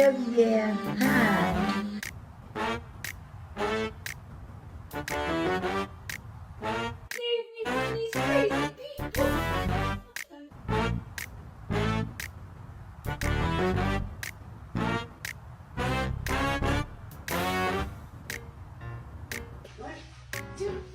their heart. Leave me from these crazy people. One, two.